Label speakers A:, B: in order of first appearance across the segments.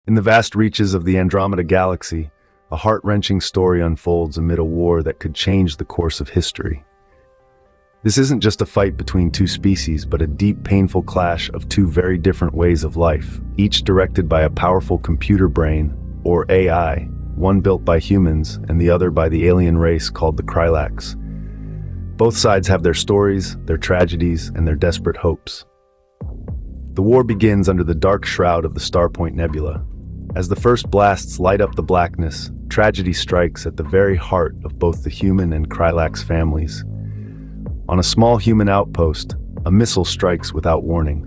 A: In the vast reaches of the Andromeda galaxy, a heart-wrenching story unfolds amid a war that could change the course of history. This isn't just a fight between two species, but a deep, painful clash of two very different ways of life, each directed by a powerful computer brain, or AI, one built by humans and the other by the alien race called the Krylax. Both sides have their stories, their tragedies, and their desperate hopes. The war begins under the dark shroud of the Starpoint Nebula. As the first blasts light up the blackness, tragedy strikes at the very heart of both the human and Krylax families. On a small human outpost, a missile strikes without warning.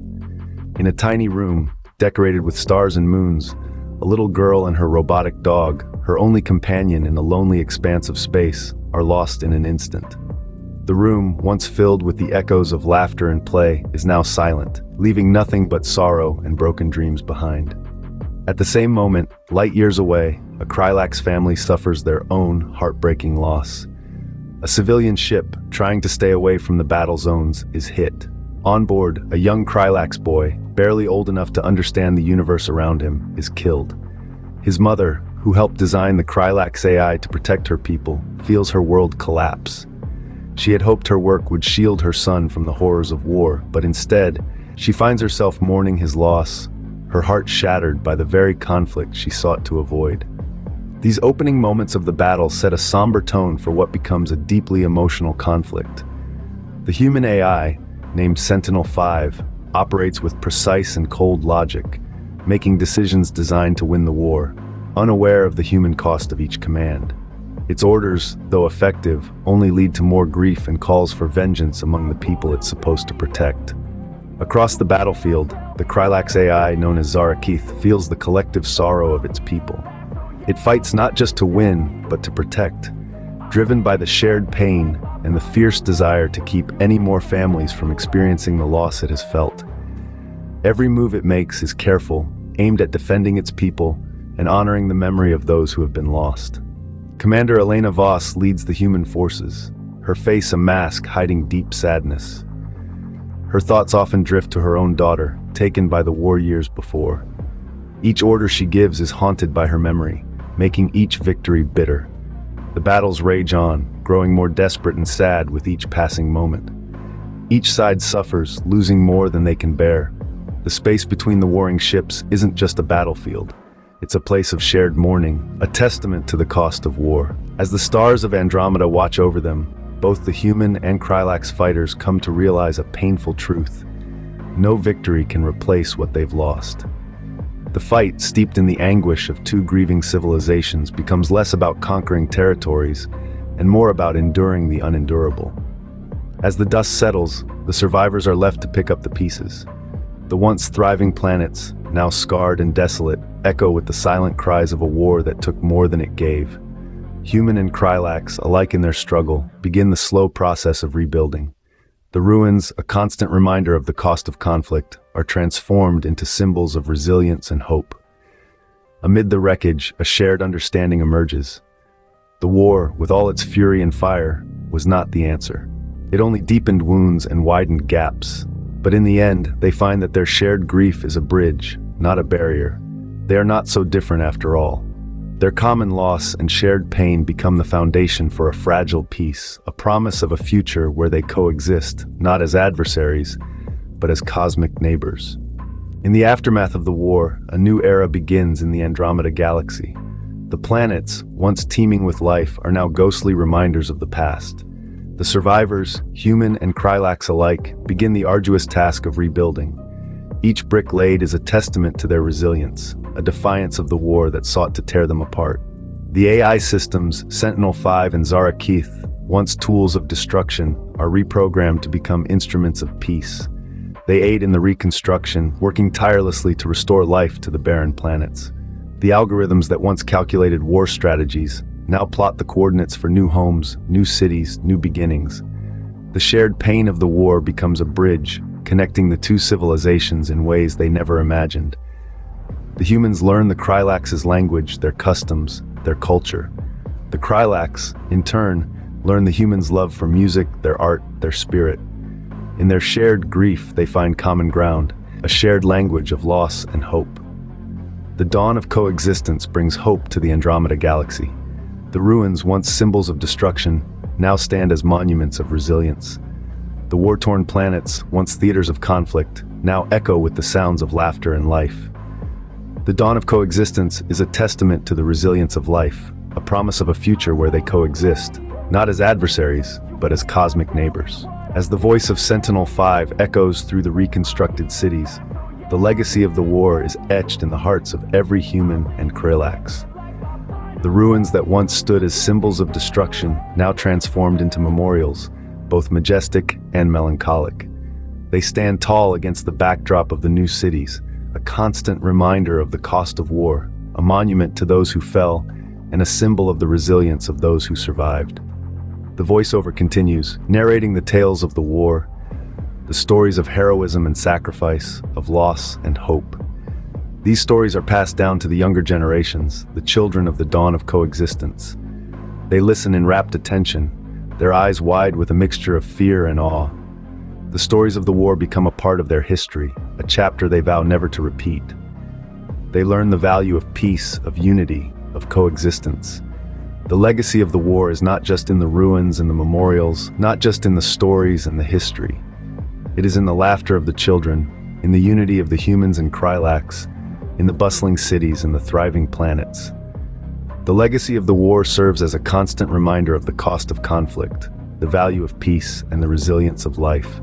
A: In a tiny room, decorated with stars and moons, a little girl and her robotic dog, her only companion in a lonely expanse of space, are lost in an instant. The room, once filled with the echoes of laughter and play, is now silent, leaving nothing but sorrow and broken dreams behind. At the same moment, light years away, a Krylax family suffers their own heartbreaking loss. A civilian ship, trying to stay away from the battle zones, is hit. On board, a young Krylax boy, barely old enough to understand the universe around him, is killed. His mother, who helped design the Krylax AI to protect her people, feels her world collapse. She had hoped her work would shield her son from the horrors of war, but instead, she finds herself mourning his loss, her heart shattered by the very conflict she sought to avoid. These opening moments of the battle set a somber tone for what becomes a deeply emotional conflict. The human AI, named Sentinel-5, operates with precise and cold logic, making decisions designed to win the war, unaware of the human cost of each command. Its orders, though effective, only lead to more grief and calls for vengeance among the people it's supposed to protect. Across the battlefield, the Krylax AI, known as Zaraketh, feels the collective sorrow of its people. It fights not just to win, but to protect, driven by the shared pain and the fierce desire to keep any more families from experiencing the loss it has felt. Every move it makes is careful, aimed at defending its people and honoring the memory of those who have been lost. Commander Elena Voss leads the human forces, her face a mask hiding deep sadness. Her thoughts often drift to her own daughter, taken by the war years before. Each order she gives is haunted by her memory, making each victory bitter. The battles rage on, growing more desperate and sad with each passing moment. Each side suffers, losing more than they can bear. The space between the warring ships isn't just a battlefield. It's a place of shared mourning, a testament to the cost of war. As the stars of Andromeda watch over them, both the human and Krylax fighters come to realize a painful truth. No victory can replace what they've lost. The fight, steeped in the anguish of two grieving civilizations, becomes less about conquering territories and more about enduring the unendurable. As the dust settles, the survivors are left to pick up the pieces. The once thriving planets, now scarred and desolate, echo with the silent cries of a war that took more than it gave. Human and Krylax, alike in their struggle, begin the slow process of rebuilding. The ruins, a constant reminder of the cost of conflict, are transformed into symbols of resilience and hope. Amid the wreckage, a shared understanding emerges. The war, with all its fury and fire, was not the answer. It only deepened wounds and widened gaps. But in the end, they find that their shared grief is a bridge, not a barrier. They are not so different after all. Their common loss and shared pain become the foundation for a fragile peace, a promise of a future where they coexist, not as adversaries, but as cosmic neighbors. In the aftermath of the war, a new era begins in the Andromeda galaxy. The planets, once teeming with life, are now ghostly reminders of the past. The survivors, human and Krylax alike, begin the arduous task of rebuilding. Each brick laid is a testament to their resilience, a defiance of the war that sought to tear them apart. The AI systems, Sentinel-5 and Zaraketh, once tools of destruction, are reprogrammed to become instruments of peace. They aid in the reconstruction, working tirelessly to restore life to the barren planets. The algorithms that once calculated war strategies now plot the coordinates for new homes, new cities, new beginnings. The shared pain of the war becomes a bridge, connecting the two civilizations in ways they never imagined. The humans learn the Krylax's language, their customs, their culture. The Krylax, in turn, learn the humans' love for music, their art, their spirit. In their shared grief, they find common ground, a shared language of loss and hope. The The dawn of coexistence brings hope to the Andromeda galaxy. The ruins, once symbols of destruction, now stand as monuments of resilience. The war-torn planets, once theaters of conflict, now echo with the sounds of laughter and life. The dawn of coexistence is a testament to the resilience of life, a promise of a future where they coexist, not as adversaries, but as cosmic neighbors. As the voice of Sentinel-5 echoes through the reconstructed cities, the legacy of the war is etched in the hearts of every human and Krillax. The ruins that once stood as symbols of destruction now transformed into memorials, both majestic and melancholic. They stand tall against the backdrop of the new cities, a constant reminder of the cost of war, a monument to those who fell, and a symbol of the resilience of those who survived. The voiceover continues, narrating the tales of the war, the stories of heroism and sacrifice, of loss and hope. These stories are passed down to the younger generations, the children of the dawn of coexistence. They listen in rapt attention, their eyes wide with a mixture of fear and awe. The stories of the war become a part of their history, a chapter they vow never to repeat. They learn the value of peace, of unity, of coexistence. The legacy of the war is not just in the ruins and the memorials, not just in the stories and the history. It is in the laughter of the children, in the unity of the humans and Krillax, in the bustling cities and the thriving planets. The legacy of the war serves as a constant reminder of the cost of conflict, the value of peace, and the resilience of life.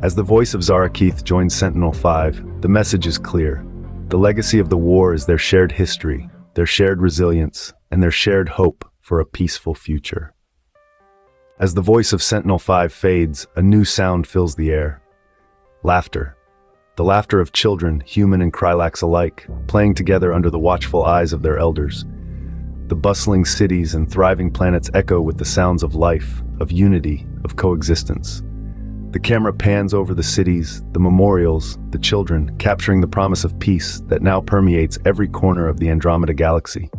A: As the voice of Zaraketh joins Sentinel-5, the message is clear. The legacy of the war is their shared history, their shared resilience, and their shared hope for a peaceful future. As the voice of Sentinel-5 fades, a new sound fills the air. Laughter. The laughter of children, human and Krillax alike, playing together under the watchful eyes of their elders. The bustling cities and thriving planets echo with the sounds of life, of unity, of coexistence. The camera pans over the cities, the memorials, the children, capturing the promise of peace that now permeates every corner of the Andromeda galaxy.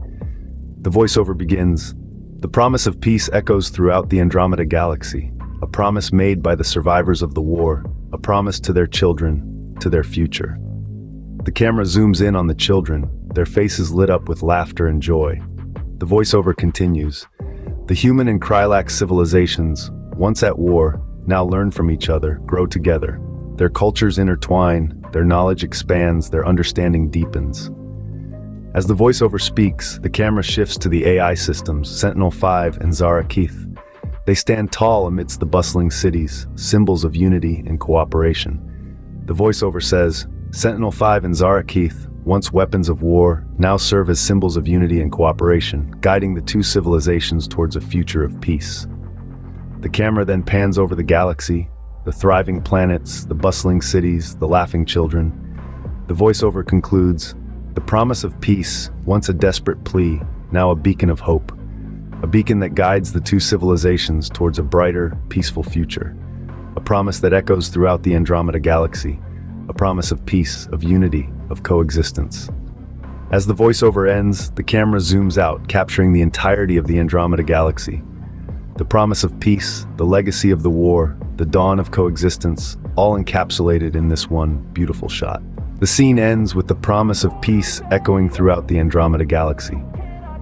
A: The voiceover begins. The promise of peace echoes throughout the Andromeda galaxy, a promise made by the survivors of the war, a promise to their children, to their future. The camera zooms in on the children, their faces lit up with laughter and joy. The voiceover continues. The human and Krillax civilizations, once at war, now learn from each other, grow together. Their cultures intertwine, their knowledge expands, their understanding deepens. As the voiceover speaks, the camera shifts to the AI systems, Sentinel-5 and Zaraketh. They stand tall amidst the bustling cities, symbols of unity and cooperation. The voiceover says, Sentinel-5 and Zaraketh, once weapons of war, now serve as symbols of unity and cooperation, guiding the two civilizations towards a future of peace. The camera then pans over the galaxy, the thriving planets, the bustling cities, the laughing children. The voiceover concludes, the promise of peace, once a desperate plea, now a beacon of hope. A beacon that guides the two civilizations towards a brighter, peaceful future. A promise that echoes throughout the Andromeda galaxy. A promise of peace, of unity, of coexistence. As the voiceover ends, the camera zooms out, capturing the entirety of the Andromeda galaxy. The promise of peace, the legacy of the war, the dawn of coexistence, all encapsulated in this one beautiful shot. The scene ends with the promise of peace echoing throughout the Andromeda galaxy,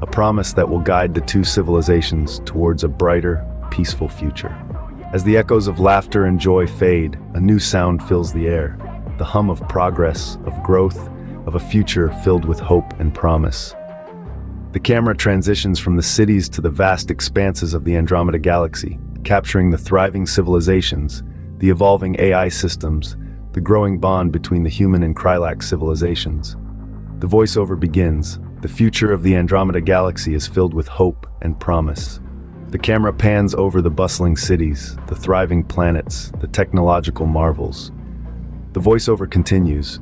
A: a promise that will guide the two civilizations towards a brighter, peaceful future. As the echoes of laughter and joy fade, a new sound fills the air, the hum of progress, of growth, of a future filled with hope and promise. The camera transitions from the cities to the vast expanses of the Andromeda galaxy, capturing the thriving civilizations, the evolving AI systems, the growing bond between the human and Krillax civilizations. The voiceover begins. The future of the Andromeda galaxy is filled with hope and promise. The camera pans over the bustling cities, the thriving planets, the technological marvels. The voiceover continues.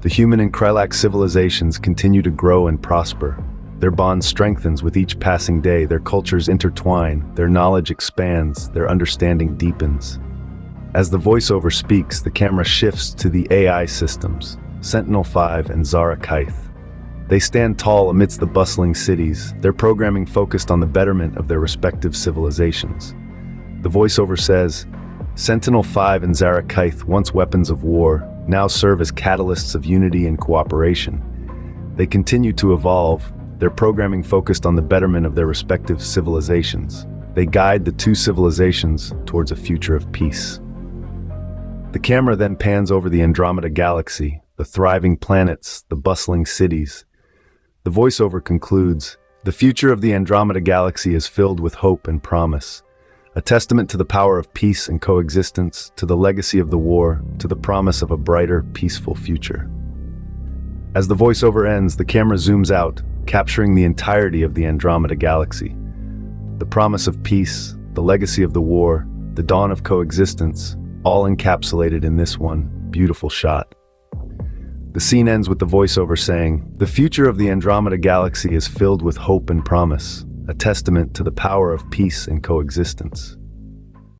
A: The human and Krillax civilizations continue to grow and prosper. Their bond strengthens with each passing day, their cultures intertwine, their knowledge expands, their understanding deepens. As the voiceover speaks, the camera shifts to the AI systems, Sentinel-5 and Zaraketh. They stand tall amidst the bustling cities, their programming focused on the betterment of their respective civilizations. The voiceover says, Sentinel-5 and Zaraketh, once weapons of war, now serve as catalysts of unity and cooperation. They continue to evolve, their programming focused on the betterment of their respective civilizations. They guide the two civilizations towards a future of peace. The camera then pans over the Andromeda galaxy, the thriving planets, the bustling cities. The voiceover concludes, "The future of the Andromeda galaxy is filled with hope and promise, a testament to the power of peace and coexistence, to the legacy of the war, to the promise of a brighter, peaceful future." As the voiceover ends, the camera zooms out, capturing the entirety of the Andromeda galaxy. The promise of peace, the legacy of the war, the dawn of coexistence, all encapsulated in this one beautiful shot. The scene ends with the voiceover saying, "The future of the Andromeda galaxy is filled with hope and promise, a testament to the power of peace and coexistence."